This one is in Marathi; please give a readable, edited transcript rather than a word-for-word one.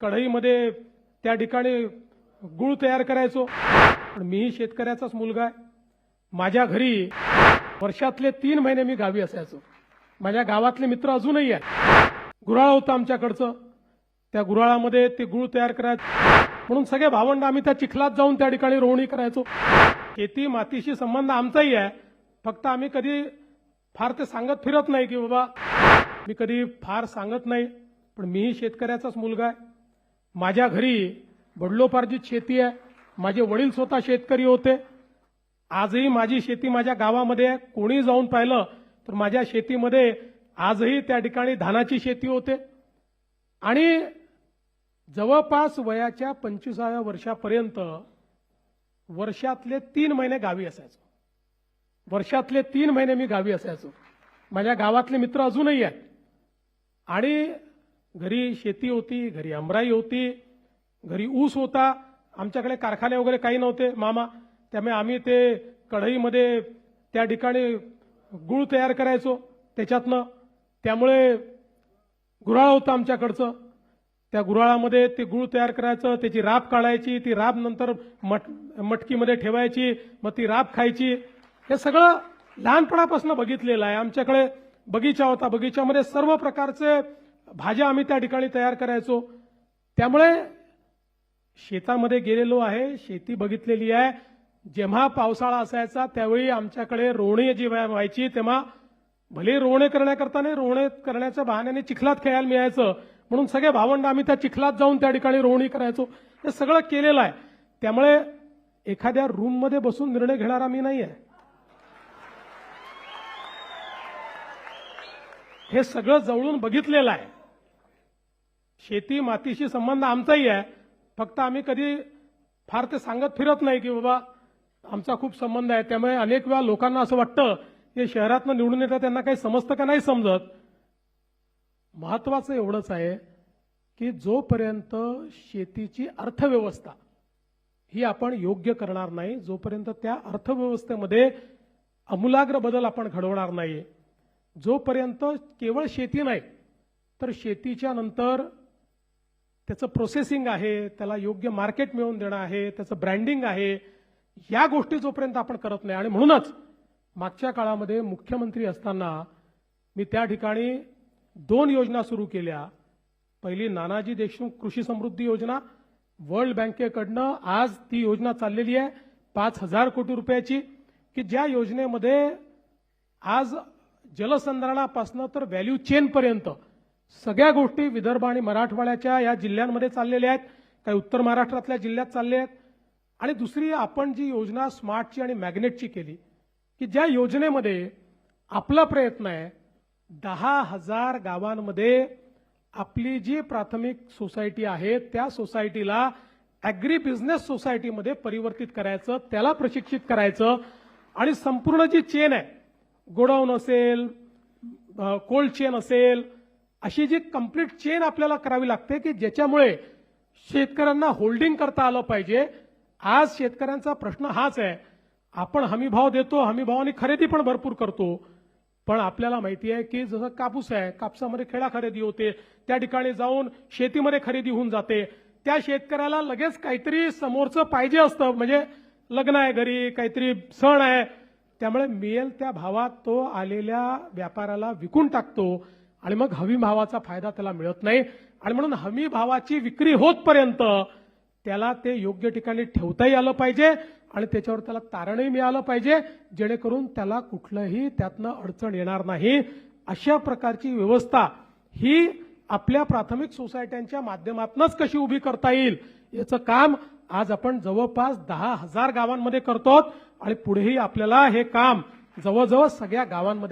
कढईमध्ये त्या ठिकाणी गुळ तयार करायचो. पण मीही शेतकऱ्याचाच मुलगा आहे. माझ्या घरी वर्षातले 3 महिने मी गावी असायचो. माझ्या गावातले मित्र अजूनही आहेत. गुऱ्हाळ होतं आमच्याकडचं. त्या गुऱ्हाळामध्ये ते गुळ तयार करायचं म्हणून सगळे भावंड आम्ही त्या चिखलात जाऊन त्या ठिकाणी रोवणी करायचो. शेती मातीशी संबंध आमचाही आहे. फक्त आम्ही कधी फार ते सांगत फिरत नाही की बाबा मी कधी फार सांगत नाही. पण मीही शेतकऱ्याचाच मुलगा आहे. माझ्या घरी वडिलोपार्जित शेती आहे. माझे वडील स्वतः शेतकरी होते. आजही माझी शेती माझ्या गावामध्ये आहे. कोणी जाऊन पाहिलं तर माझ्या शेतीमध्ये आजही त्या ठिकाणी धानाची शेती होते. आणि जवळपास वयाच्या 25व्या वर्षापर्यंत वर्षातले 3 महिने गावी असायचो. वर्षातले 3 महिने मी गावी असायचो. माझ्या गावातले मित्र अजूनही आहेत. आणि घरी शेती होती, घरी आमराई होती, घरी ऊस होता. आमच्याकडे कारखाने वगैरे काही नव्हते मामा. त्यामुळे आम्ही ते कढईमध्ये त्या ठिकाणी गुळ तयार करायचो त्याच्यातनं. त्यामुळे गुऱ्हाळ होतं आमच्याकडचं. त्या गुऱ्हाळामध्ये ते गुळ तयार करायचं, त्याची राब काढायची, ती राब नंतर मटकीमध्ये ठेवायची, मग ती राब खायची. हे सगळं लहानपणापासून बघितलेलं आहे. आमच्याकडे बगीचा होता. बगीच्यामध्ये सर्व प्रकारचे भाज्या आम्ही त्या ठिकाणी तयार करायचो. त्यामुळे शेतामध्ये गेलेलो आहे, शेती बघितलेली आहे. जेव्हा पावसाळा असायचा त्यावेळी आमच्याकडे रोवणी जी व्हायची तेव्हा भले रोवणे करण्याकरता नाही, रोवणे करण्याच्या बहाण्याने चिखलात खेळायला मिळायचं म्हणून सगळे भावंड आम्ही त्या चिखलात जाऊन त्या ठिकाणी रोवणी करायचो. हे सगळं केलेलं आहे. त्यामुळे एखाद्या रूममध्ये बसून निर्णय घेणारा मी नाही आहे. हे सगळं जवळून बघितलेलं आहे. शेती मातीशी संबंध आमचाही आहे. फक्त आम्ही कधी फार ते सांगत फिरत नाही की बाबा आमचा खूप संबंध आहे. त्यामुळे अनेक वेळा लोकांना असं वाटतं की शहरातनं निवडून येतात त्यांना काही समजतं का नाही समजत. महत्वाचं एवढंच आहे की जोपर्यंत शेतीची अर्थव्यवस्था ही आपण योग्य करणार नाही, जोपर्यंत त्या अर्थव्यवस्थेमध्ये आमूलाग्र बदल आपण घडवणार नाही, जोपर्यंत केवळ शेती नाही तर शेतीच्या नंतर त्याचं प्रोसेसिंग आहे, त्याला योग्य मार्केट मिळवून देणं आहे, त्याचं ब्रँडिंग आहे, या गोष्टी जोपर्यंत आपण करत नाही. आणि म्हणूनच मागच्या काळामध्ये मुख्यमंत्री असताना मी त्या ठिकाणी 2 योजना सुरू केल्या. पहिली नानाजी देशमुख कृषी समृद्धी योजना, वर्ल्ड बँकेकडनं आज ती योजना चाललेली आहे 5,000 कोटी रुपयाची, की ज्या योजनेमध्ये आज जलसंधारणापासून तर व्हॅल्यू चेनपर्यंत सगळ्या गोष्टी विदर्भ आणि मराठवाड्याच्या या जिल्ह्यांमध्ये चाललेल्या आहेत. काही उत्तर महाराष्ट्रातल्या जिल्ह्यात चालले आहेत. आणि दुसरी आपण जी योजना स्मार्टची आणि मॅग्नेटची केली, की ज्या योजनेमध्ये आपला प्रयत्न आहे 10,000 गावांमध्ये आपली जी प्राथमिक सोसायटी आहे त्या सोसायटीला ॲग्री बिझनेस सोसायटीमध्ये परिवर्तित करायचं, त्याला प्रशिक्षित करायचं. आणि संपूर्ण जी चेन आहे, गोडाऊन असेल, कोल्ड चेन असेल, अशी जी कंप्लीट चेन आपल्याला करावी लागते की ज्याच्यामुळे शेतकऱ्यांना होल्डिंग करता आलं पाहिजे. आज शेतकऱ्यांचा प्रश्न हाच आहे. आपण हमी भाव देतो, हमी भावाने खरेदी पण भरपूर करतो. पण आपल्याला माहिती आहे की जसं कापूस आहे, कापसामध्ये खेळा खरेदी होते, त्या ठिकाणी जाऊन शेतीमध्ये खरेदी होऊन जाते. त्या शेतकऱ्याला लगेच काहीतरी समोरचं पाहिजे असतं, म्हणजे लग्न आहे घरी, काहीतरी सण आहे, त्यामुळे मिळेल त्या भावात तो आलेल्या व्यापाऱ्याला विकून टाकतो आणि मग हमी भावाचा फायदा त्याला मिळत नाही. आणि म्हणून हमी भावाची विक्री होतपर्यंत त्याला ते योग्य ठिकाणी ठेवताही आलं पाहिजे आणि त्याच्यावर त्याला तारणही मिळालं पाहिजे, जेणेकरून त्याला कुठलंही त्यातनं अडचण येणार नाही. अशा प्रकारची व्यवस्था ही आपल्या प्राथमिक सोसायट्यांच्या माध्यमातूनच कशी उभी करता येईल याचं काम आज आपण जवळपास 10,000 गावांमध्ये करतो आणि पुढेही आपल्याला हे काम जवळजवळ सगळ्या गावांमध्ये